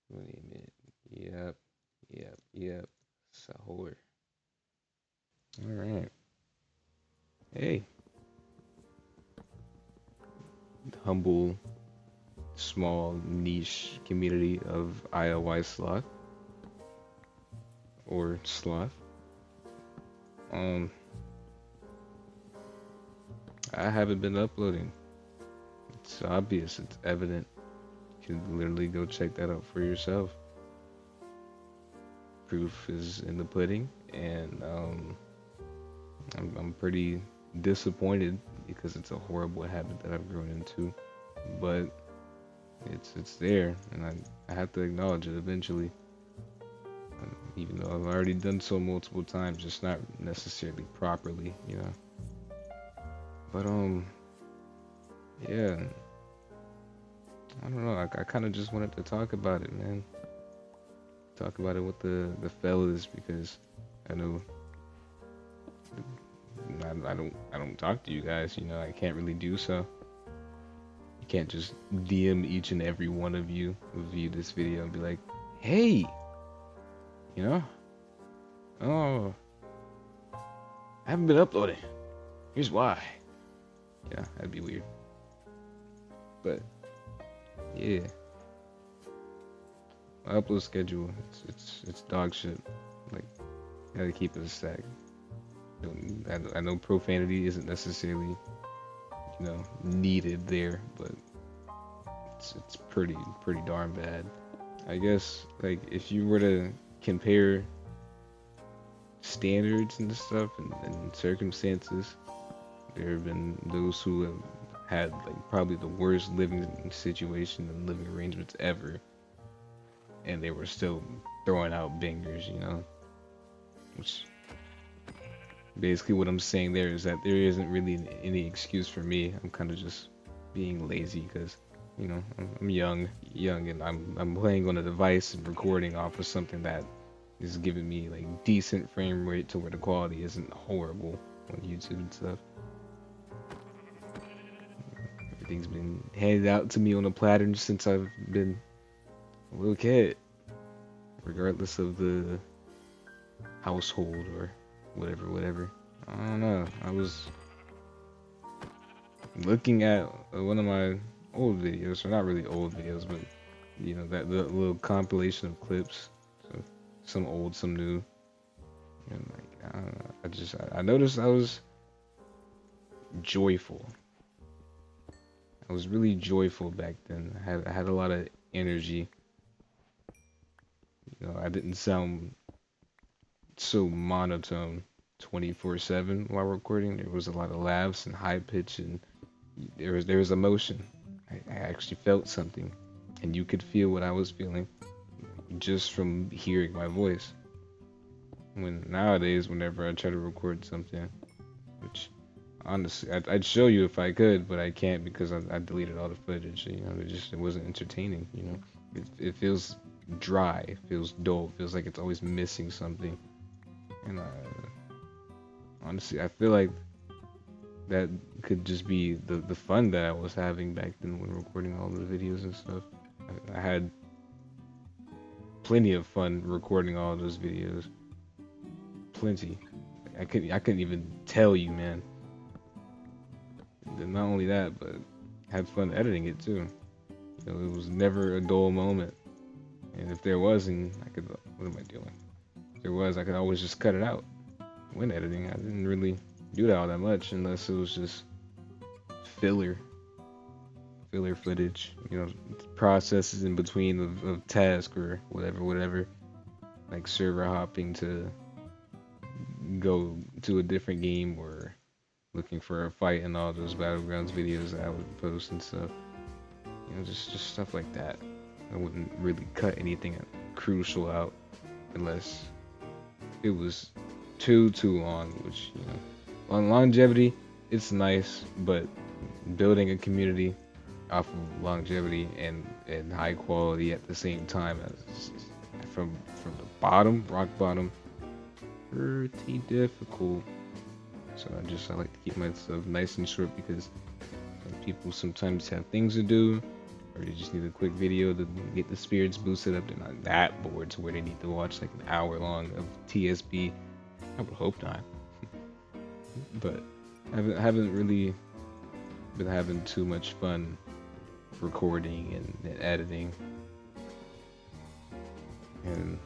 Wait a minute. Yep, yep. Sahur. All right. Hey, humble, small, niche community of ILY sloth or sloth. Um, I haven't been uploading. It's obvious. It's evident. You can literally go check that out for yourself. Proof is in the pudding, and I'm pretty disappointed because it's a horrible habit that I've grown into. But it's there, and I have to acknowledge it eventually. Even though I've already done so multiple times, just not necessarily properly. But yeah, I don't know. I kind of just wanted to talk about it, man. Talk about it with the fellas because I know I don't talk to you guys. I can't really do so. You can't just DM each and every one of you who view this video and be like, hey, you know, oh, I haven't been uploading. Here's why. Yeah, that'd be weird. But yeah, my upload schedule it's dog shit. Like, gotta keep it a stack. I know profanity isn't necessarily needed there, but it's pretty darn bad. I guess like if you were to compare standards and stuff and circumstances, there have been those who have had like probably the worst living situation and living arrangements ever, and they were still throwing out bangers. Which basically what I'm saying there is that there isn't really any excuse for me. I'm kind of just being lazy because I'm young, and I'm playing on a device and recording off of something that is giving me like decent frame rate to where the quality isn't horrible on YouTube and stuff. Everything's been handed out to me on a platter since I've been a little kid, regardless of the household or whatever. I don't know. I was looking at one of my old videos, or not really old videos, but that the little compilation of clips, so some old, some new, and like I don't know. I noticed I was joyful. I was really joyful back then. I had a lot of energy. I didn't sound so monotone 24/7 while recording. There was a lot of laughs and high pitch, and there was emotion. I actually felt something, and you could feel what I was feeling just from hearing my voice. When nowadays, whenever I try to record something, which honestly I'd show you if I could, but I can't because I deleted all the footage. It wasn't entertaining. It feels dry, it feels dull, it feels like it's always missing something. And honestly, I feel like that could just be the fun that I was having back then when recording all the videos and stuff. I had plenty of fun recording all those videos. Plenty. I couldn't even tell you, man. Not only that, but had fun editing it too. It was never a dull moment. And if there wasn't, I could. What am I doing? If there was, I could always just cut it out when editing. I didn't really do that all that much unless it was just filler, filler footage. Processes in between of task or whatever. Like server hopping to go to a different game or looking for a fight in all those battlegrounds videos that I would post and stuff. Just stuff like that. I wouldn't really cut anything crucial out unless it was too long. Which on longevity, it's nice, but building a community off of longevity and high quality at the same time as from the bottom, rock bottom, pretty difficult. So I like to keep myself nice and short because people sometimes have things to do or they just need a quick video to get the spirits boosted up. They're not that bored to where they need to watch like an hour long of TSB. I would hope not, but I haven't really been having too much fun recording and editing, and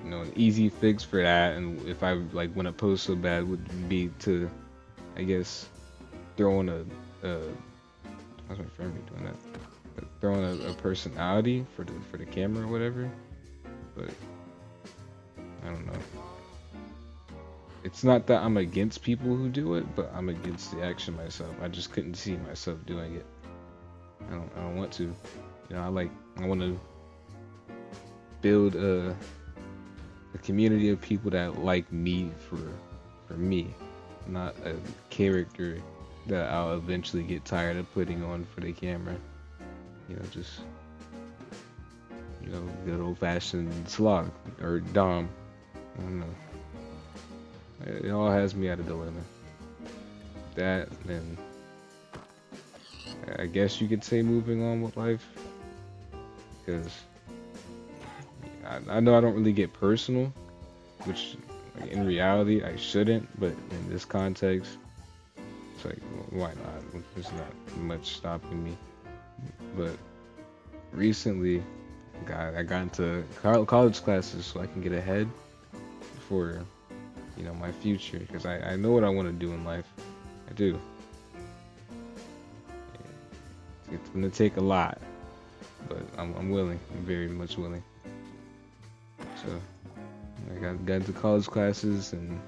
an easy fix for that. And if I like when a post so bad would be to, I guess, throw in a how's my friend be doing that? Throwing a personality for the camera or whatever. But I don't know. It's not that I'm against people who do it, but I'm against the action myself. I just couldn't see myself doing it. I don't want to. I want to build a community of people that like me for me, not a character that I'll eventually get tired of putting on for the camera. Just good old fashioned slog or Dom. I don't know. It all has me at a dilemma. That, and I guess you could say moving on with life, because I know I don't really get personal, which like, in reality I shouldn't, but in this context, it's like, why not? There's not much stopping me. But recently, I got into college classes so I can get ahead for my future, because I know what I want to do in life. I do. It's gonna take a lot, but I'm willing. I'm very much willing. So I got into college classes and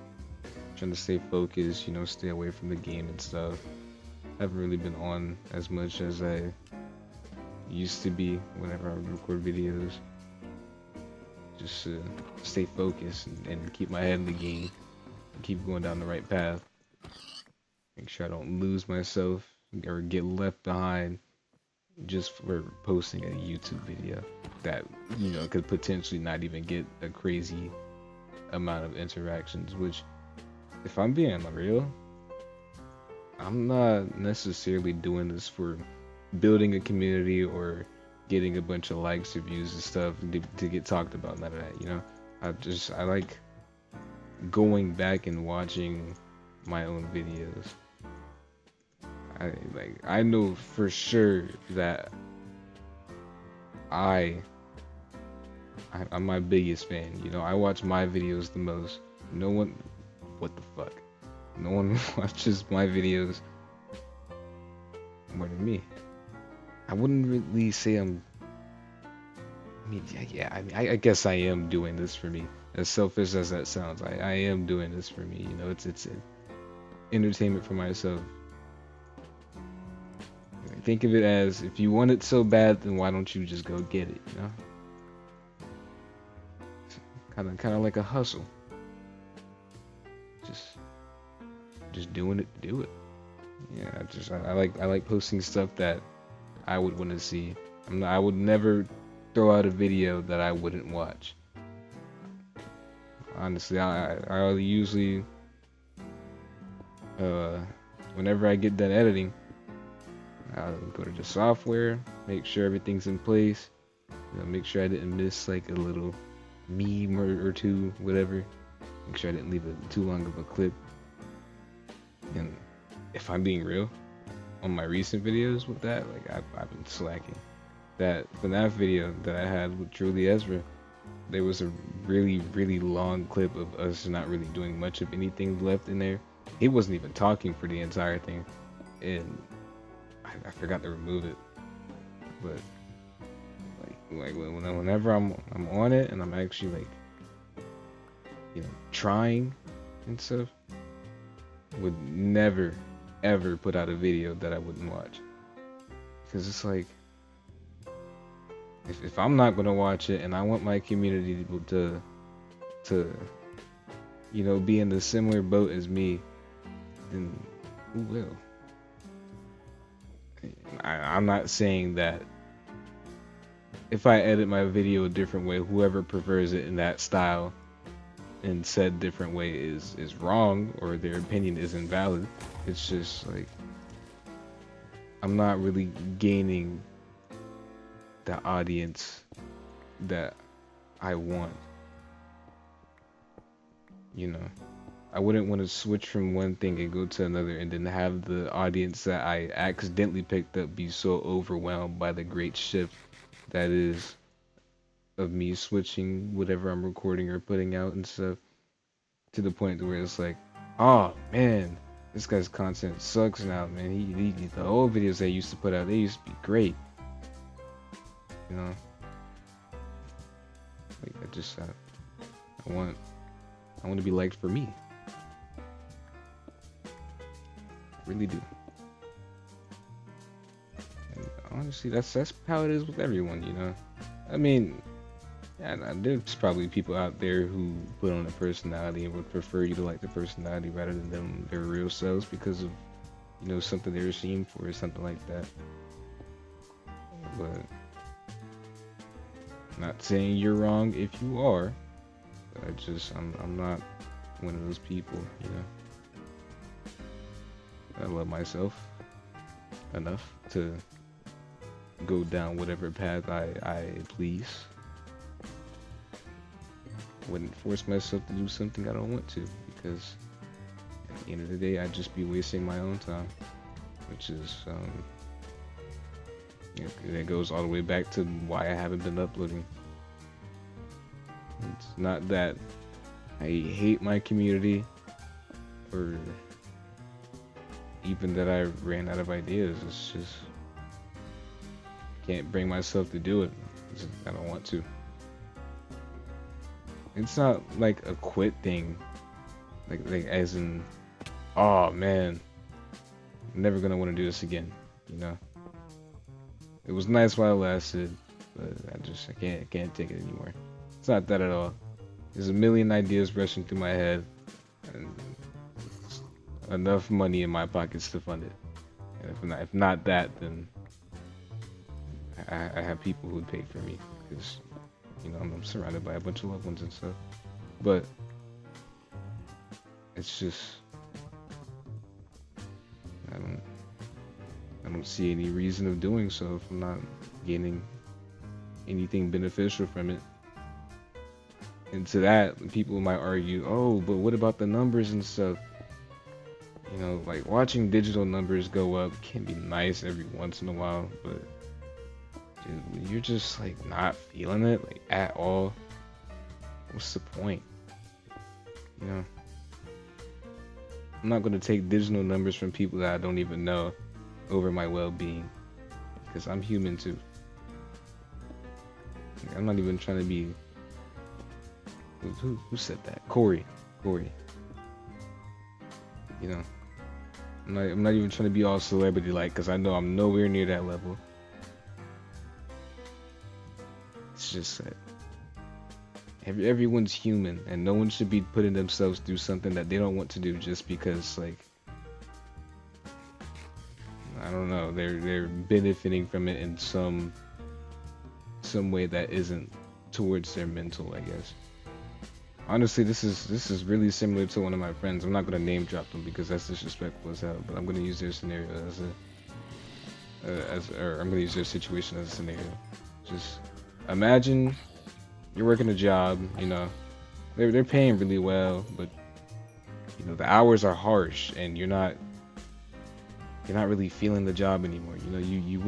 trying to stay focused, stay away from the game and stuff. I haven't really been on as much as I used to be whenever I would record videos. Just to stay focused and keep my head in the game and keep going down the right path. Make sure I don't lose myself or get left behind just for posting a YouTube video that could potentially not even get a crazy amount of interactions. Which, if I'm being real, I'm not necessarily doing this for building a community or getting a bunch of likes or views and stuff to get talked about. None of that. I like going back and watching my own videos. I know for sure that I'm my biggest fan. I watch my videos the most. What the fuck? No one watches my videos more than me. I wouldn't really say I guess I am doing this for me. As selfish as that sounds, I am doing this for me. It's entertainment for myself. Think of it as, if you want it so bad, then why don't you just go get it? Kind of like a hustle. Just doing it to do it. Yeah, I like posting stuff that I would want to see. I would never throw out a video that I wouldn't watch. Honestly, I usually whenever I get done editing, I'll go to the software, make sure everything's in place, make sure I didn't miss like a little meme or two, whatever. Make sure I didn't leave it too long of a clip. And if I'm being real, on my recent videos with that, like I've been slacking. That FNAF video that I had with Truly Ezra, there was a really, really long clip of us not really doing much of anything left in there. He wasn't even talking for the entire thing, and I forgot to remove it. But whenever I'm on it and I'm actually trying and stuff, would never ever put out a video that I wouldn't watch, because it's like, if I'm not gonna watch it and I want my community to be in the similar boat as me, then who will? I'm not saying that if I edit my video a different way, whoever prefers it in that style in said different way is wrong, or their opinion is invalid. It's just like, I'm not really gaining the audience that I want, you know. I wouldn't want to switch from one thing and go to another and then have the audience that I accidentally picked up be so overwhelmed by the great shift that is of me switching whatever I'm recording or putting out and stuff to the point where it's like, oh man, this guy's content sucks now, man. The old videos they used to put out, they used to be great, you know. Like I want to be liked for me. I really do. And honestly, that's how it is with everyone, you know. I mean, yeah, there's probably people out there who put on a personality and would prefer you to like the personality rather than their real selves because of, you know, something they were seen for or something like that. But not saying you're wrong if you are. I'm not one of those people, you know. I love myself enough to go down whatever path I please. Wouldn't force myself to do something I don't want to, because at the end of the day I'd just be wasting my own time, which is you know, that goes all the way back to why I haven't been uploading. It's not that I hate my community or even that I ran out of ideas. It's just can't bring myself to do it. I don't want to. It's not like a quit thing, like as in, oh man, I'm never gonna want to do this again. You know, it was nice while it lasted, but I can't take it anymore. It's not that at all. There's a million ideas rushing through my head, and enough money in my pockets to fund it. And if not that, then I have people who would pay for me, because you know I'm surrounded by a bunch of loved ones and stuff. But it's just I don't see any reason of doing so if I'm not gaining anything beneficial from it. And to that, people might argue, oh, but what about the numbers and stuff? You know, like watching digital numbers go up can be nice every once in a while, but dude, when you're just like not feeling it like at all, what's the point? You know, I'm not gonna take digital numbers from people that I don't even know over my well-being, because I'm human too. Like, I'm not even trying to be. Who said that? Corey. You know, I'm not even trying to be all celebrity like, because I know I'm nowhere near that level. It's just that everyone's human, and no one should be putting themselves through something that they don't want to do just because, like, I don't know, they're benefiting from it in some way that isn't towards their mental, I guess. Honestly, this is really similar to one of my friends. I'm not gonna name drop them because that's disrespectful as hell, but I'm gonna use their scenario or I'm gonna use their situation as a scenario. Just imagine you're working a job, you know, they're paying really well, but you know the hours are harsh and you're not really feeling the job anymore. You know, you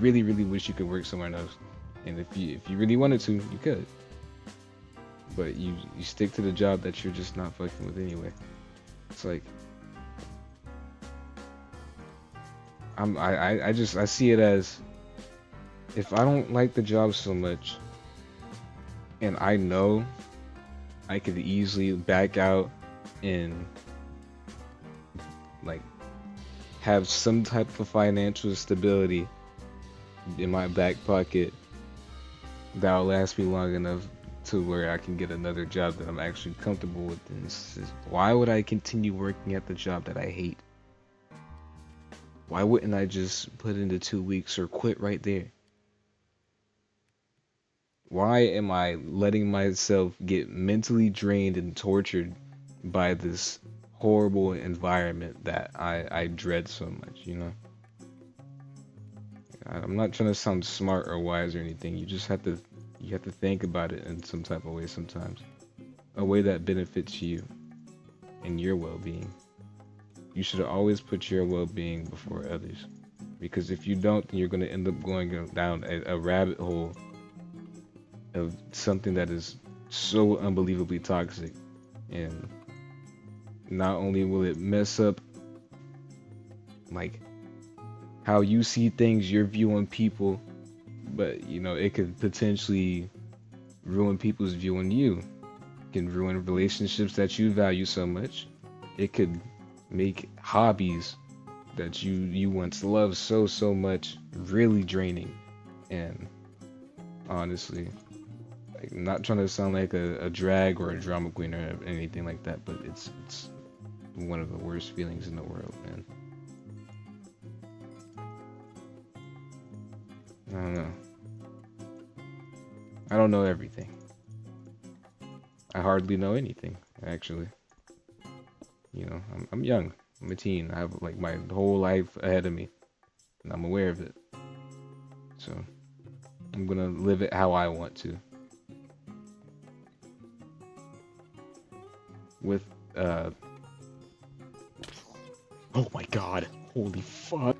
really wish you could work somewhere else, and if you really wanted to, you could. But you stick to the job that you're just not fucking with anyway. It's like I see it as, if I don't like the job so much and I know I could easily back out and like have some type of financial stability in my back pocket that'll last me long enough to where I can get another job that I'm actually comfortable with. And why would I continue working at the job that I hate? Why wouldn't I just put in the 2 weeks or quit right there? Why am I letting myself get mentally drained and tortured by this horrible environment that I dread so much, you know? I'm not trying to sound smart or wise or anything. You have to think about it in some type of way sometimes. A way that benefits you and your well-being. You should always put your well-being before others. Because if you don't, then you're going to end up going down a rabbit hole of something that is so unbelievably toxic. And not only will it mess up like how you see things, your view on people, but it could potentially ruin people's view on you. It can ruin relationships that you value so much. It could make hobbies that you once loved so much really draining. And honestly, like, not trying to sound like a drag or a drama queen or anything like that, but it's one of the worst feelings in the world, man. I don't know. I don't know everything. I hardly know anything, actually. I'm young. I'm a teen. I have like my whole life ahead of me, and I'm aware of it. So I'm gonna live it how I want to. With oh my God, holy fuck!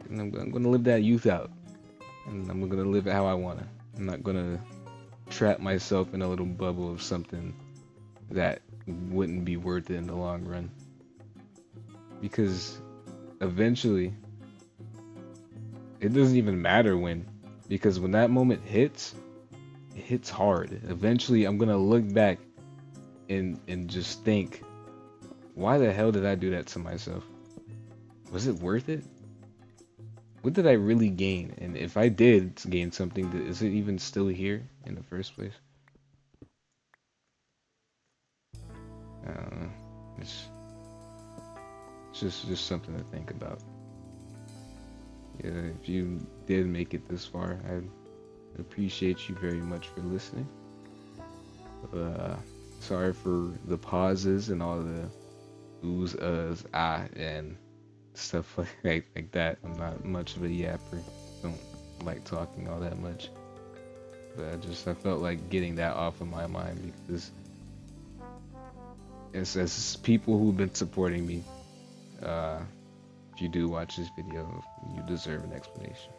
And I'm gonna live that youth out, and I'm gonna live it how I wanna. I'm not gonna trap myself in a little bubble of something that wouldn't be worth it in the long run. Because eventually, it doesn't even matter when, because when that moment hits, it hits hard. Eventually, I'm gonna look back and just think, why the hell did I do that to myself? Was it worth it? What did I really gain? And if I did gain something, is it even still here in the first place? I don't know. It's just something to think about. Yeah, if you did make it this far, I appreciate you very much for listening. Uh, Sorry for the pauses and all the oohs, uhs, and stuff like that. I'm not much of a yapper. Don't like talking all that much. But I felt like getting that off of my mind because it's as people who've been supporting me. Uh, if you do watch this video, you deserve an explanation.